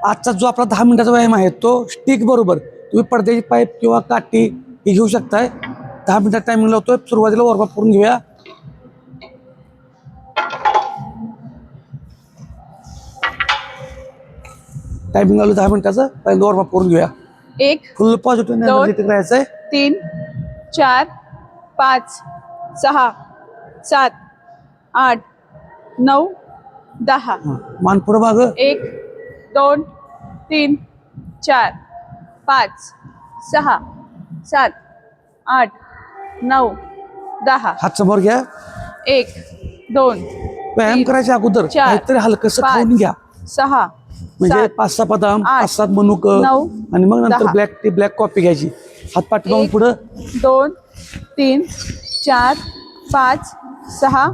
आजचा जो आपला 10 मिनिटाचा व्यायाम आहे तो स्टिक बरोबर तुम्ही पडद्याची पाईप किंवा काठी ही घेऊ शकताय. 10 मिनिटात टायमिंग लावतोय. सुरुवातीला वॉर्मअप करून घेऊया. टायमिंग लावलं 10 मिनिटाचं. पहिल्यांदा वॉर्मअप करून घेऊया. 1 फुल पॉझिटिव्ह एनर्जेटिक राहायचंय. 3 4 5 6 7 8 9 10. मान पुढं मागं. 1 2 3 4 5 6 7 8 9 10. हात समोर घ्या. 1 2 व्यायाम करायच्या अगोदर चार, काहीतरी हलकंसं पाच, खाऊन घ्या. 6 म्हणजे 5-6 बदाम, 5-7 मनुक नऊ, आणि मग नंतर 10. ब्लॅक कॉफी घ्यायची. हात पाठी लावून पुढं. 2 3 4 5 6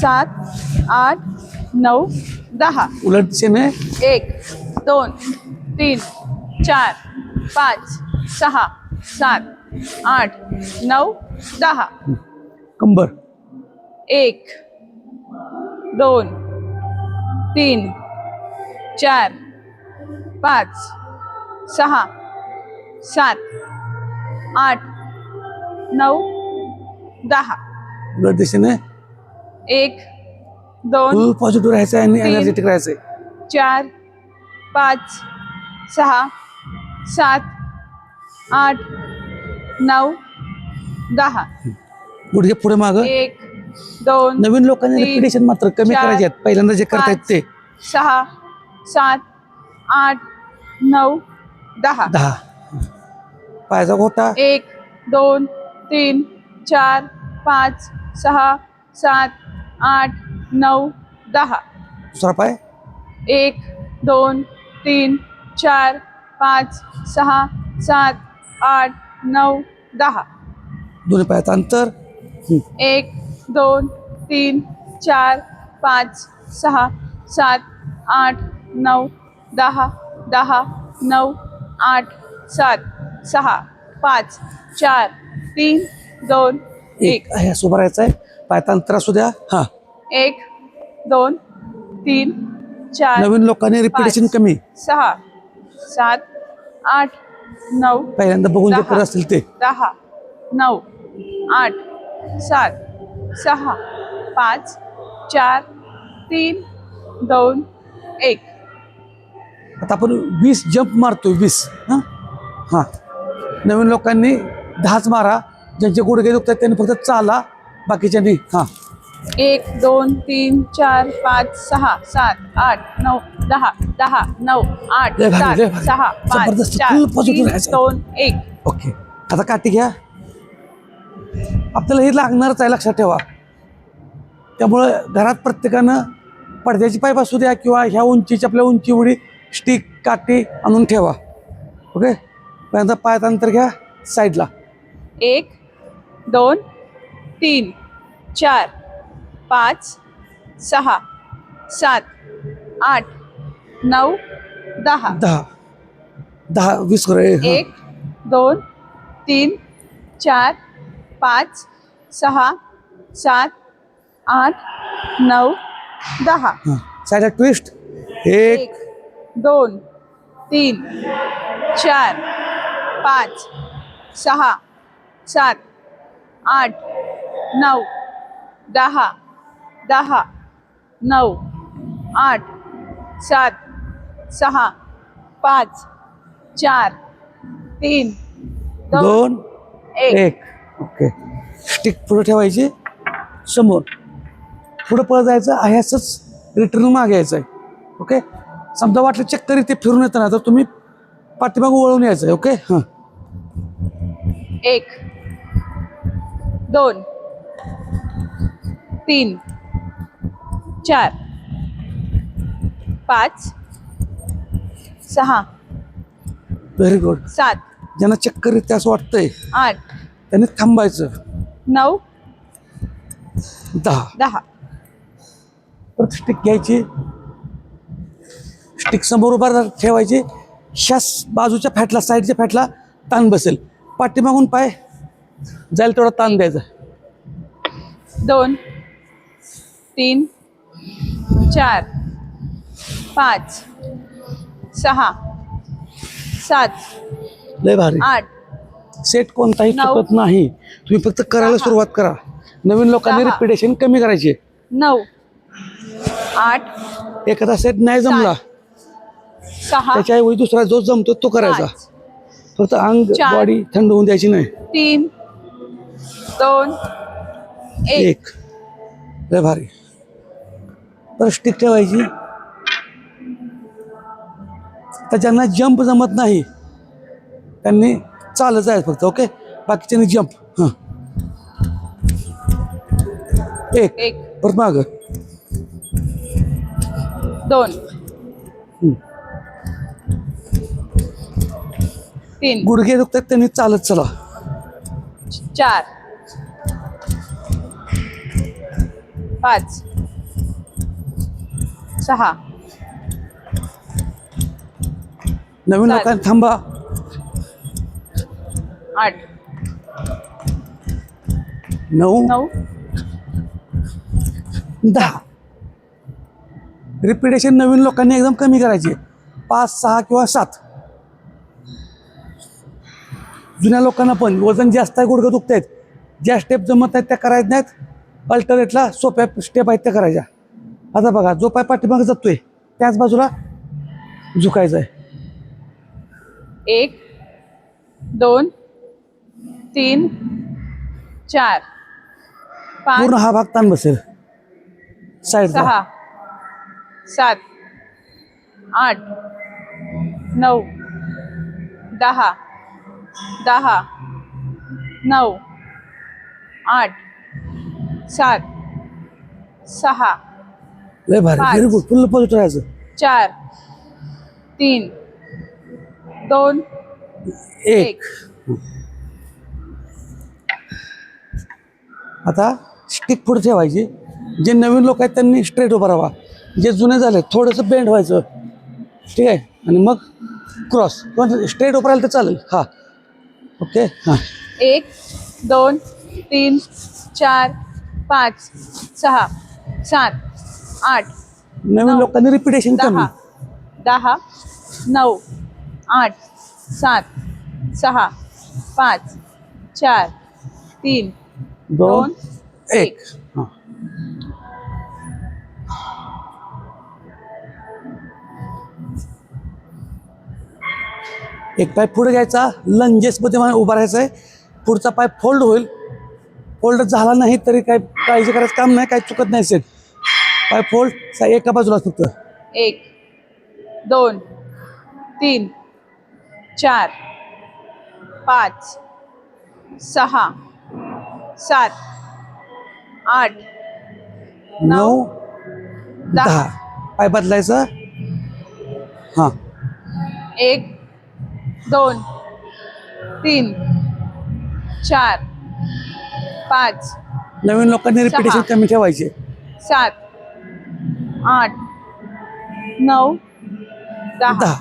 7 8 9 10. उलट दिशेने 1 2 3 4 5 6 7 8 9 10. कंबर. 1 2 3 4 5 6 7 8 9 10. उलट दिशेने 1 2 फुल पॉझिटिव्ह राहायचंय आणि तीन. एनर्जेटिक राहायचंय. 4 5 6 7 8 9 10. गुडघे पुढे मागं. 1 2 नवीन लोकांनी तीन, रिपिटेशन मात्र कमी चार, करायचे आहेत. पहिल्यांदा जे करतायत ते 6 7 8 9 10. 10. पायाचा घोटा. 1 2 3 4 5 6 7 8 9 10. दुसरा पाय. 1 2 3 4 5 6 7 8 9 10. दोन्ही पायाचं अंतर. 1 2 3 4 5 6 7 8 9 10 10 9 8 7 6 5 4 3 2 1. आहे असं उभं राहायचंय. पायाचं अंतर असू द्या. हा. 1 2 3 4 नवीन लोकांनी रिपिटेशन पाच. कमी. 6 7 8 9 पहिल्यांदा बघून जे 10. करत असतील ते 10 9 8 7 6 5 4 3 2 1. आता आपण 20 जंप मारतोय. 20. हा. नवीन लोकांनी 10च मारा. ज्यांचे गुडघे दुखतात त्यांनी फक्त चाला. बाकीच्यांनी 1 2 3 4 5 6 7 8 9 10 10 9 8 लय भारी, 7 लय भारी. 6 5 जबरदस्त. 4 Full positive 3 राहायचं. 2 1. ओके. आता काठी घ्या. आपल्याला हे लागणारच आहे, लक्षात ठेवा. त्यामुळं घरात प्रत्येकानं पडद्याची पाईप असू द्या किंवा ह्या उंचीची आपल्या उंची एवढी स्टिक काठी आणून ठेवा. ओके. पहिल्यांदा पायाचं अंतर घ्या साईडला. 1 2 3 4 5 6 7 8 9 10. 10-20 करे. 1 2 3 4 5 6 7 8 9 10. साईडला ट्विस्ट. 1 1 2 3 4 5 6 7 8 9 10 10 9 8 7 6 5 4 3 2 2 1. 1. ओके. स्टिक पुढे ठेवायची समोर. पुढं पळत जायचं आहे असंच रिटर्न मागे यायचं आहे. ओके. समजा वाटलं चक्कर इथे फिरून येतं ना तर तुम्ही पाठीमागं वळून यायचं आहे. ओके. हां. 1 2 3 4 5 6 व्हेरी गुड. 7 ज्यांना चक्कर येते असं वाटतंय 8 त्यांनी थांबायचं. 9 10. 10. परत स्टिक घ्यायची. स्टिक समोर उभा ठेवायची. ह्या बाजूच्या फॅटला साईडच्या फॅटला ताण बसेल. पाठीमागून पाय जाईल तेवढा ताण द्यायचा. 2 3 4 5 6 7 लय भारी. 8 सेट कोणताही 9 चुकत नाही. तुम्ही फक्त करायला 10 सुरुवात करा. नवीन लोकांनी 10 रिपिटेशन कमी करायचे. 9 8 एखादा सेट नाही जमला 6 त्याच्याऐवजी दुसरा जो जमतो तो करायचा. 5 फक्त अंग 4 बॉडी थंड होऊन द्यायची नाही. 3 2 1 एक लय भारी. तर स्टिक ठेवायची. तर ज्यांना जंप जमत नाही त्यांनी चालत जायचं फक्त. ओके, बाकीच्यांनी जंप. हां, एक 1 परत माग 2 3 गुडघे दुखतात त्यांनी चालत चला. 4 5 6 नवीन चालेल. लोकांनी थांबा. 8 9 9 10. रिपिटेशन नवीन लोकांनी एकदम कमी करायची. 5 6 किंवा 7. जुन्या लोकांना पण वजन जास्त आहे, गुडघं दुखत आहेत, ज्या स्टेप जमत नाहीत त्या करायच्या नाहीत. अल्टरनेटला सोप्या स्टेप आहेत त्या करायच्या. आता बघा, जो पाय पाठीमागे जातोय त्याच बाजूला झुकायचं आहे. 1 2 3 4 पूर्ण 5 हा भाग ताण बसेल. साईडचा 6 7 8 9 10 10 9 8 7 6 लय भारी. 5 व्हेरी गुड. फुल पॉझिटिव्ह राहायचं. 4 3 2 एक. आता स्टिक पुढे ठेवायची. जे नवीन लोक आहेत त्यांनी स्ट्रेट उभा राहावा. जे जुने झाले थोडंसं बेंड व्हायचं. ठीक आहे, आणि मग क्रॉस किंवा स्ट्रेट उभं राहिलं तर चालेल. हां, ओके. हां, 1 2 3 4 5 6 7 8 नवीन 9 लोकांनी रिपिटेशन कमी. 10 9 8 7 6 5 4 3 2 1. हां, एक पाय पुढे घ्यायचा. लंजेसमध्ये मला उभा राहायचं आहे. पुढचा पाय फोल्ड होईल. फोल्ड झाला नाही तरी काय काळजी करायचं काम नाही, काही चुकत नाही. सेट पाय फोल्ड एका बाजूला फक्त. 1 2 3 4 5 6 7 8 9 10. पाय बदलायचं. हां, 1 2 3 4 5 नवीन लोकांनी रिपिटेशन 6 कमी ठेवायचे. 7 8 9 10 10.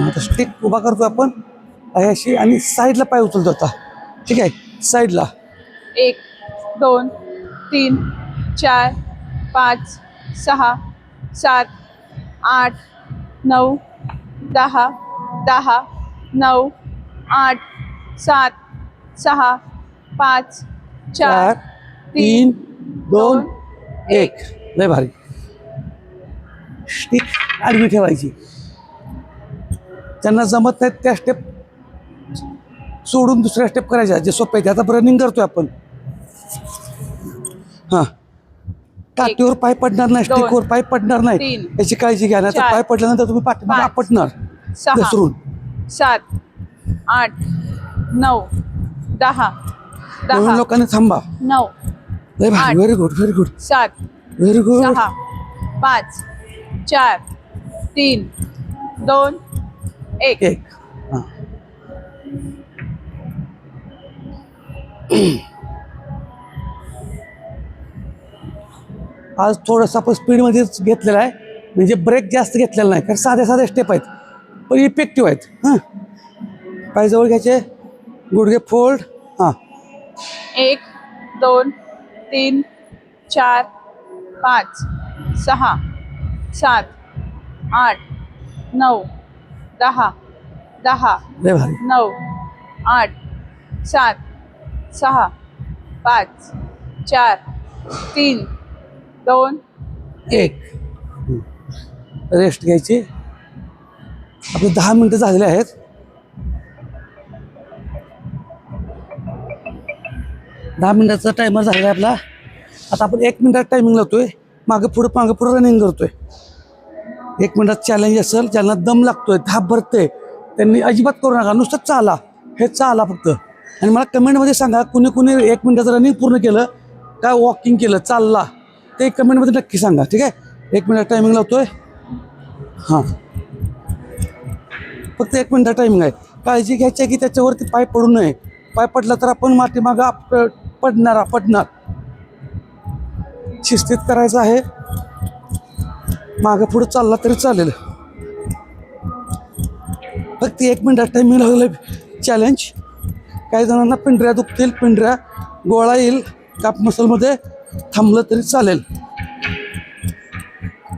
आता स्टिक उभा करतो आपण अशी आणि साईडला पाय उचलतो आता. ठीक आहे, साईडला. 1 2 3 4 5 6 7 8 9 10 10 9 8 7 6 5 4 3 2 1. लय भारी. स्टिक आडवी ठेवायची. ज्यांना जमत नाहीत त्या स्टेप सोडून दुसऱ्या स्टेप करायच्या जे सोपे आहेत. आता रनिंग करतोय आपण. हां, काठीवर पाय पडणार नाही, दोन, स्टिकवर पाय पडणार नाही, तीन, याची काळजी घ्या. नाही तर चार, पाय पडल्यानंतर तुम्ही पाठीमागे पाच, आपटणार 6 घसरून. 7 8 9 10 नवीन 10 लोकांनी थांबा. 9 लय भारी. 8, very good, very good, 7 very good. 6 5 4 3 2 1 एक. हां, आज थोडंसं आपण स्पीडमध्येच घेतलेला आहे, म्हणजे ब्रेक जास्त घेतलेला नाही, कारण साध्या साध्या स्टेप आहेत पण इफेक्टिव्ह आहेत. हां, पाय जवळ घ्यायचे, गुडघे फोल्ड. हां, 1 2 3 4 5 6 7 8 9 10 10 लय भारी. 9 8 7 6 5 4 3 2 एक. रेस्ट घ्यायची. आपले 10 मिनटं झालेले आहेत. 10 मिनटाचा टायमर झालेला आहे आपला. आता आपण 1 मिनिटात टायमिंग लावतोय. मागे पुढं रनिंग करतोय. 1 मिनिटात चॅलेंज असेल, ज्यांना दम लागतोय, धाप भरते, त्यांनी अजिबात करू नका. नुसतं चाला, हे चाला फक्त. आणि मला कमेंटमध्ये सांगा, कुणी 1 मिनिटाचं रनिंग पूर्ण केलं, काय वॉकिंग केलं, चालला, ते कमेंटमध्ये नक्की सांगा. ठीक आहे. 1 मिनिटात टायमिंग लावतोय. हां, फक्त 1 मिनिटात टायमिंग आहे. काळजी घ्यायची आहे की त्याच्यावरती पाय पडू नये. पाय पडला तर आपण मागं पडणार. शिस्तीत करायचं आहे. मागं पुढं चालला तरी चालेल. फक्त 1 मिनिटात टायमिंग लावलेलं चॅलेंज. काही जणांना पिंढऱ्या दुखतील, पिंढऱ्या गोळा येईल, काप मसलमध्ये थांबलं तरी चालेल.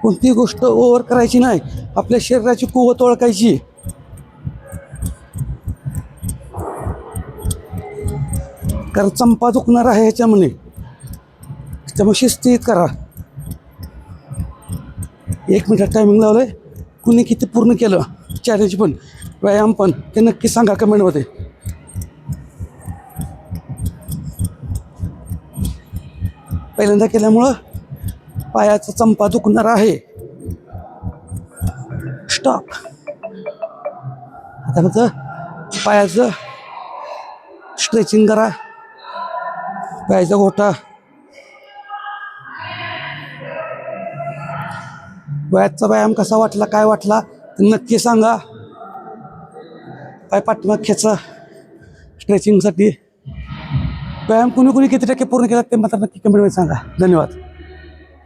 कोणतीही गोष्ट ओव्हर करायची नाही. आपल्या शरीराची कुवत ओळखायची. कारण चंपा दुखणार आहे ह्याच्यामध्ये, त्यामुळे शिस्तीत करा. 1 मिनिटात टायमिंग लावलंय. कुणी किती पूर्ण केलं चॅलेंज पण, व्यायाम पण, ते नक्की सांगा कमेंटमध्ये. पहिल्यांदा केल्यामुळं पायाचा चंपा दुखणार आहे. स्टॉप. आता फक्त पायाचं स्ट्रेचिंग करा. पायाचा गोठा. वयाचा व्यायाम कसा वाटला, काय वाटला ते नक्की सांगा. पाय पाठीमाग खेचा स्ट्रेचिंगसाठी. व्यायाम कुणी किती टक्के पूर्ण केला ते मात्र नक्की कमेंटमध्ये सांगा. धन्यवाद.